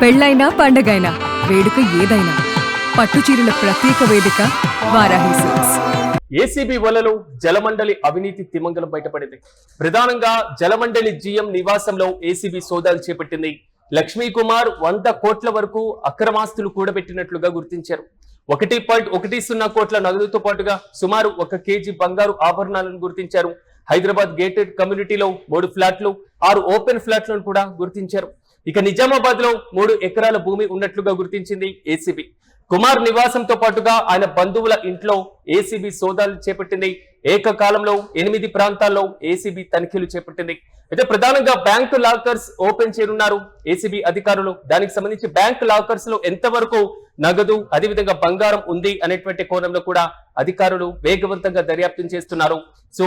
పెళ్ళైనా పండగైనా వేడుక ఏదైనా పట్టుచీరల ప్రత్యేక వేదిక వారాహి సిల్క్స్. ఏసీబీ వలలో జలమండలి అవినీతి తిమంగలం బయటపడింది. ప్రధానంగా జలమండలి జీఎం నివాసంలో ఏసీబీ సోదాలు చేపట్టింది. లక్ష్మీ కుమార్ 100 కోట్ల వరకు అక్రమాస్తులు కూడబెట్టినట్లుగా గుర్తించారు. 1.10 కోట్ల నగదుతో పాటుగా సుమారు 1 కేజీ బంగారు ఆభరణాలను గుర్తించారు. హైదరాబాద్ గేటెడ్ కమ్యూనిటీలో 3 ఫ్లాట్లు, 6 ఓపెన్ ఫ్లాట్లను కూడా గుర్తించారు. ఇక నిజామాబాద్ లో 3 ఎకరాల భూమి ఉన్నట్లుగా గుర్తించింది ఏసీబీ. కుమార్ నివాసంతో పాటుగా ఆయన బంధువుల ఇంట్లో ఏసీబీ సోదాలు చేపట్టింది. ఏకకాలంలో 8 ప్రాంతాల్లో ఏసీబీ తనిఖీలు చేపట్టింది. అయితే ప్రధానంగా బ్యాంకు లాకర్స్ ఓపెన్ చేయనున్నారు ఏసీబీ అధికారులు. దానికి సంబంధించి బ్యాంక్ లాకర్స్ లో ఎంతవరకు నగదు అదేవిధంగా బంగారం ఉంది అనేటువంటి కోణంలో కూడా అధికారులు వేగవంతంగా దర్యాప్తు చేస్తున్నారు. సో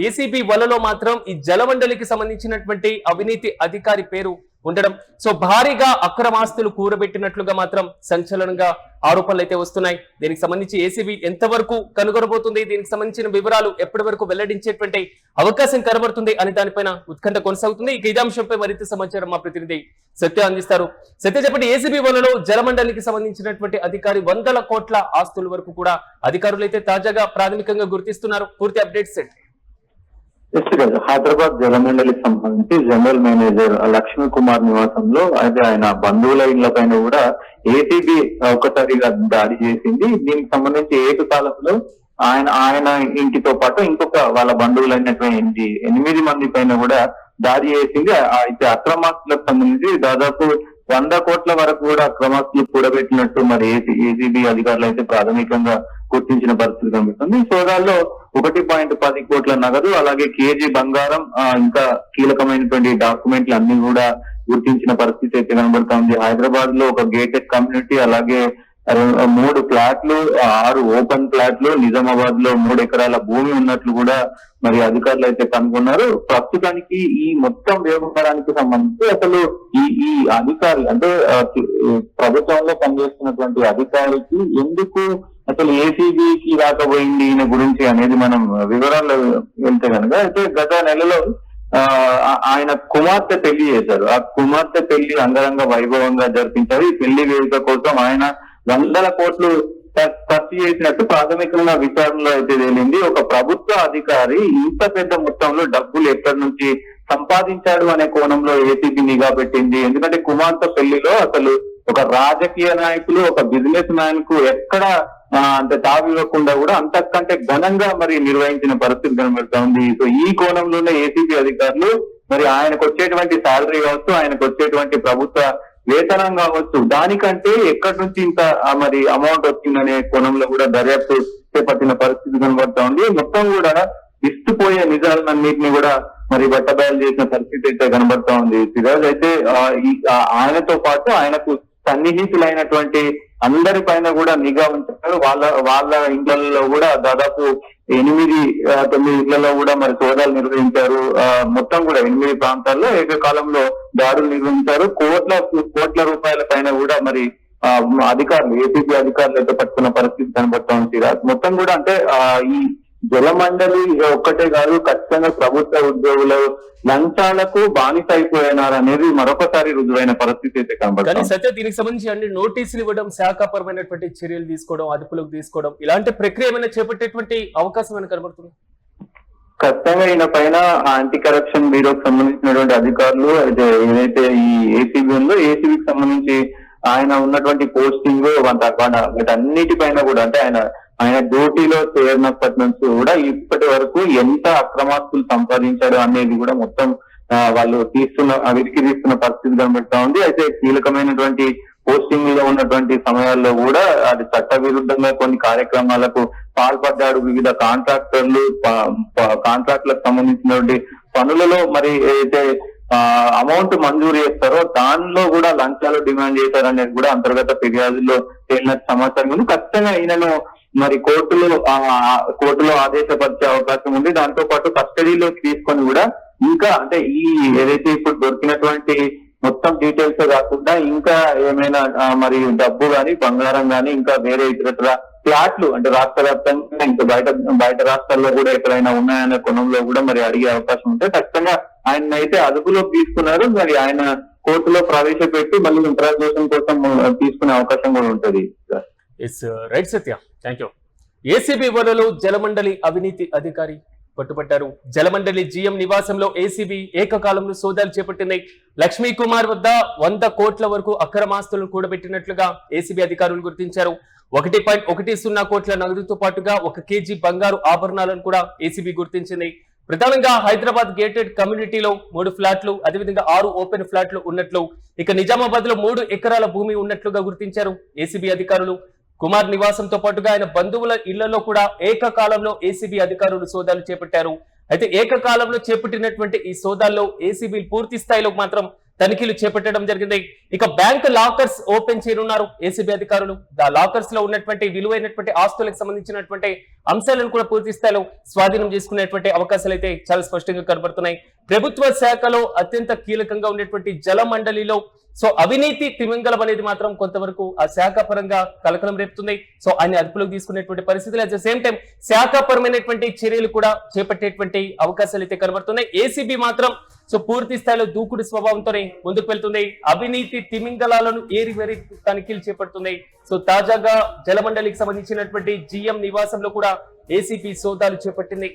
ఏసీబీ వలలో మాత్రం ఈ జలమండలికి సంబంధించినటువంటి అవినీతి అధికారి పేరు ఉండడం, సో భారీగా అక్రమాస్తులు కూరబెట్టినట్లుగా మాత్రం సంచలనంగా ఆరోపణలు అయితే వస్తున్నాయి. దీనికి సంబంధించి ఏసీబీ ఎంతవరకు కనుగొనబోతుంది, దీనికి సంబంధించిన వివరాలు ఎప్పటి వరకు వెల్లడించేటువంటి అవకాశం కనబడుతుంది అనే దానిపైన ఉత్కంఠ కొనసాగుతుంది. ఇక ఇదే అంశంపై మరింత సమాచారం మా ప్రతినిధి సత్య అందిస్తారు. సత్య, చెప్పండి, ఏసీబీ వలలో జలమండలికి సంబంధించినటువంటి అధికారి 100 కోట్ల ఆస్తుల వరకు కూడా అధికారులు అయితే తాజాగా ప్రాథమికంగా గుర్తిస్తున్నారు. పూర్తి అప్డేట్స్ ఏంటి? హైదరాబాద్ జలమండలికి సంబంధించి జనరల్ మేనేజర్ లక్ష్మీ కుమార్ నివాసంలో అయితే ఆయన బంధువుల ఇళ్ల పైన కూడా ఏసీబీ ఒకసారిగా దాడి చేసింది. దీనికి సంబంధించి ఏకకాలంలో ఆయన ఇంటితో పాటు ఇంకొక వాళ్ళ బంధువులైనటువంటి 8 మంది పైన కూడా దాడి చేసింది. అయితే అక్రమాస్తులకు సంబంధించి దాదాపు 100 కోట్ల వరకు కూడా అక్రమాస్తులు కూడబెట్టినట్టు మరి ఏసీబీ అధికారులు అయితే ప్రాథమికంగా గుర్తించిన పరిస్థితి కనిపిస్తుంది. సోదాల్లో 1.10 కోట్ల నగదు, అలాగే కేజీ బంగారం, ఇంకా కీలకమైనటువంటి డాక్యుమెంట్లు అన్ని కూడా గుర్తించిన పరిస్థితి అయితే కనబడతా ఉంది. హైదరాబాద్ లో ఒక గేటెడ్ కమ్యూనిటీ, అలాగే 3 ఫ్లాట్లు, 6 ఓపెన్ ఫ్లాట్లు, నిజామాబాద్ లో 3 ఎకరాల భూమి ఉన్నట్లు కూడా మరి అధికారులు అయితే కనుగొన్నారు. ప్రస్తుతానికి ఈ మొత్తం వ్యవహారానికి సంబంధించి అసలు ఈ అధికారి అంటే ప్రభుత్వంలో పనిచేస్తున్నటువంటి అధికారికి ఎందుకు అసలు ఏసీబీకి రాకపోయింది ఈయన గురించి అనేది మనం వివరాల్లో వెళ్తే కనుక, అయితే గత నెలలో ఆయన కుమార్తె పెళ్లి చేశారు. ఆ కుమార్తె పెళ్లి అంగరంగ వైభవంగా జరిపించారు. ఈ పెళ్లి వేదిక కోసం ఆయన 100 కోట్లు ఖర్చు చేసినట్టు ప్రాథమికంగా విచారణలో అయితే తేలింది. ఒక ప్రభుత్వ అధికారి ఇంత పెద్ద మొత్తంలో డబ్బులు ఎక్కడి నుంచి సంపాదించాడు అనే కోణంలో ఏసీబీ నిఘా పెట్టింది. ఎందుకంటే కుమార్తె పెళ్లిలో అసలు ఒక రాజకీయ నాయకులు, ఒక బిజినెస్ మ్యాన్ కు ఎక్కడ అంత తావి ఇవ్వకుండా కూడా అంతకంటే ఘనంగా మరి నిర్వహించిన పరిస్థితి కనబడుతా ఉంది. సో ఈ కోణంలోనే ఏసీబీ అధికారులు మరి ఆయనకు వచ్చేటువంటి శాలరీ కావచ్చు, ఆయనకు వచ్చేటువంటి ప్రభుత్వ వేతనం కావచ్చు, దానికంటే ఎక్కడి నుంచి ఇంత మరి అమౌంట్ వచ్చిందనే కోణంలో కూడా దర్యాప్తు చేపట్టిన పరిస్థితి కనబడుతా ఉంది. మొత్తం కూడా ఇస్తుపోయే నిజాలన్నింటినీ కూడా మరి బట్టబయలు చేసిన పరిస్థితి అయితే కనబడుతా ఉంది. సిరాజ్ అయితే ఆయనతో పాటు ఆయనకు సన్నిహితులైనటువంటి అందరి పైన కూడా నిఘా ఉంచారు. వాళ్ళ ఇళ్లలో కూడా దాదాపు 8-9 ఇళ్లలో కూడా మరి సోదాలు నిర్వహించారు. మొత్తం కూడా 8 ప్రాంతాల్లో ఏకకాలంలో దాడులు నిర్వహించారు. కోట్ల రూపాయల పైన కూడా మరి అధికారులు, ఏసీబీ అధికారులు అయితే పట్టుకున్న పరిస్థితి కనబడుతా ఉంది. మొత్తం కూడా అంటే ఈ జలమండలి ఒక్కటే కాదు, ఖచ్చితంగా ప్రభుత్వ ఉద్యోగులు లంచాలకు బానిస అయిపోయినారు అనేది మరొకసారి రుజువైన పరిస్థితి అయితే కనబడుతుంది. సత్య, దీనికి సంబంధించి అన్ని నోటీసులు ఇవ్వడం, శాఖాపరమైనటువంటి చర్యలు తీసుకోవడం, అదుపులోకి తీసుకోవడం, ఇలాంటి ప్రక్రియ ఏమైనా చేపట్టేటువంటి అవకాశం ఏమైనా కనబడుతుంది? ఖచ్చితంగా ఈయన పైన యాంటీ కరప్షన్ బ్యూరోకి సంబంధించినటువంటి అధికారులు అయితే ఏదైతే ఈ ఏసీబీ ఉందో, ఏసీబీకి సంబంధించి ఆయన ఉన్నటువంటి పోస్టింగ్ వీటన్నిటిపైన కూడా అంటే ఆయన డ్యూటీలో చేరినప్పటి నుంచి కూడా ఇప్పటి వరకు ఎంత అక్రమాస్తులు సంపాదించాడు అనేది కూడా మొత్తం వాళ్ళు వెతికి తీస్తున్న పరిస్థితి కనబడుతా ఉంది. అయితే కీలకమైనటువంటి పోస్టింగ్ లో ఉన్నటువంటి సమయాల్లో కూడా అది చట్ట విరుద్ధంగా కొన్ని కార్యక్రమాలకు పాల్పడ్డాడు. వివిధ కాంట్రాక్ట్లకు సంబంధించినటువంటి పనులలో మరి అయితే అమౌంట్ మంజూరు చేస్తారో దానిలో కూడా లంచాలు డిమాండ్ చేశారనేది కూడా అంతర్గత ఫిర్యాదుల్లో తేలిన సమాచారం ఉంది. ఖచ్చితంగా ఈయనను మరి కోర్టులో ఆదేశపరిచే అవకాశం ఉంది. దాంతో పాటు కస్టడీలో తీసుకొని కూడా ఇంకా అంటే ఈ ఏదైతే ఇప్పుడు దొరికినటువంటి మొత్తం డీటెయిల్స్ కాకుండా ఇంకా ఏమైనా మరి డబ్బు గాని, బంగారం గాని, ఇంకా వేరే ఇతరత్ర ఫ్లాట్లు అంటే రాష్ట్ర వ్యాప్తంగా ఇంకా బయట రాష్ట్రాల్లో కూడా ఎక్కడైనా ఉన్నాయనే కోణంలో కూడా మరి అడిగే అవకాశం ఉంటే ఖచ్చితంగా ఆయన అయితే అదుపులోకి తీసుకున్నారు. మరి ఆయన కోర్టులో ప్రవేశపెట్టి మళ్ళీ ఇంట్రాగేషన్ కోసం తీసుకునే అవకాశం కూడా ఉంటది sir. Yes right Satya, thank you. ACB వలలో జలమండలి అవినీతి అధికారి పట్టుబట్టారు. జలమండలి జీఎం నివాసంలో ఏసీబీ ఏకకాలంలో సోదాలు చేపట్టింది. లక్ష్మీ కుమార్ వద్ద 100 కోట్ల వరకు అక్రమాస్తులను కూడబెట్టినట్లుగా ఏసీబీ అధికారులు గుర్తించారు. 1.10 కోట్ల నగదుతో పాటుగా 1 కేజీ బంగారు ఆభరణాలను కూడా ఏసీబీ గుర్తించింది. ప్రధానంగా హైదరాబాద్ గేటెడ్ కమ్యూనిటీలో 3 ఫ్లాట్లు, అదేవిధంగా 6 ఓపెన్ ఫ్లాట్లు ఉన్నట్లు, ఇక నిజామాబాద్ లో 3 ఎకరాల భూమి ఉన్నట్లుగా గుర్తించారు ఏసీబీ అధికారులు. కుమార్ నివాసంతో పాటుగా ఆయన బంధువుల ఇళ్లలో కూడా ఏకకాలంలో ఏసీబీ అధికారులు సోదాలు చేపట్టారు. అయితే ఏకకాలంలో చేపట్టినటువంటి ఈ సోదాల్లో ఏసీబీ పూర్తి స్థాయిలో మాత్రం తనిఖీలు చేపట్టడం జరిగింది. ఇక బ్యాంక్ లాకర్స్ ఓపెన్ చేయనున్నారు ఏసీబీ అధికారులు. ఆ లాకర్స్ లో ఉన్నటువంటి విలువైనటువంటి ఆస్తులకు సంబంధించినటువంటి అంశాలను కూడా పూర్తి స్థాయిలో స్వాధీనం చేసుకునేటువంటి అవకాశాలు అయితే చాలా స్పష్టంగా కనబడుతున్నాయి. ప్రభుత్వ శాఖలో అత్యంత కీలకంగా ఉన్నటువంటి జల మండలిలో అవినీతి తిమింగలం అనేది మాత్రం కొంతవరకు ఆ శాఖ పరంగా కలకలం రేపుతుంది. ఆయన అదుపులోకి తీసుకునేటువంటి పరిస్థితులు, అట్ ద సేమ్ టైం శాఖపరమైనటువంటి చర్యలు కూడా చేపట్టేటువంటి అవకాశాలు అయితే కనబడుతున్నాయి. ఏసీబీ మాత్రం పూర్తి స్థాయిలో దూకుడు స్వభావంతోనే ముందుకు వెళ్తుంది. అవినీతి తిమింగలాలను ఏరి తనిఖీలు చేపడుతుంది. తాజాగా జలమండలికి సంబంధించినటువంటి జీఎం నివాసంలో కూడా ఏసీబీ సోదాలు చేపట్టింది.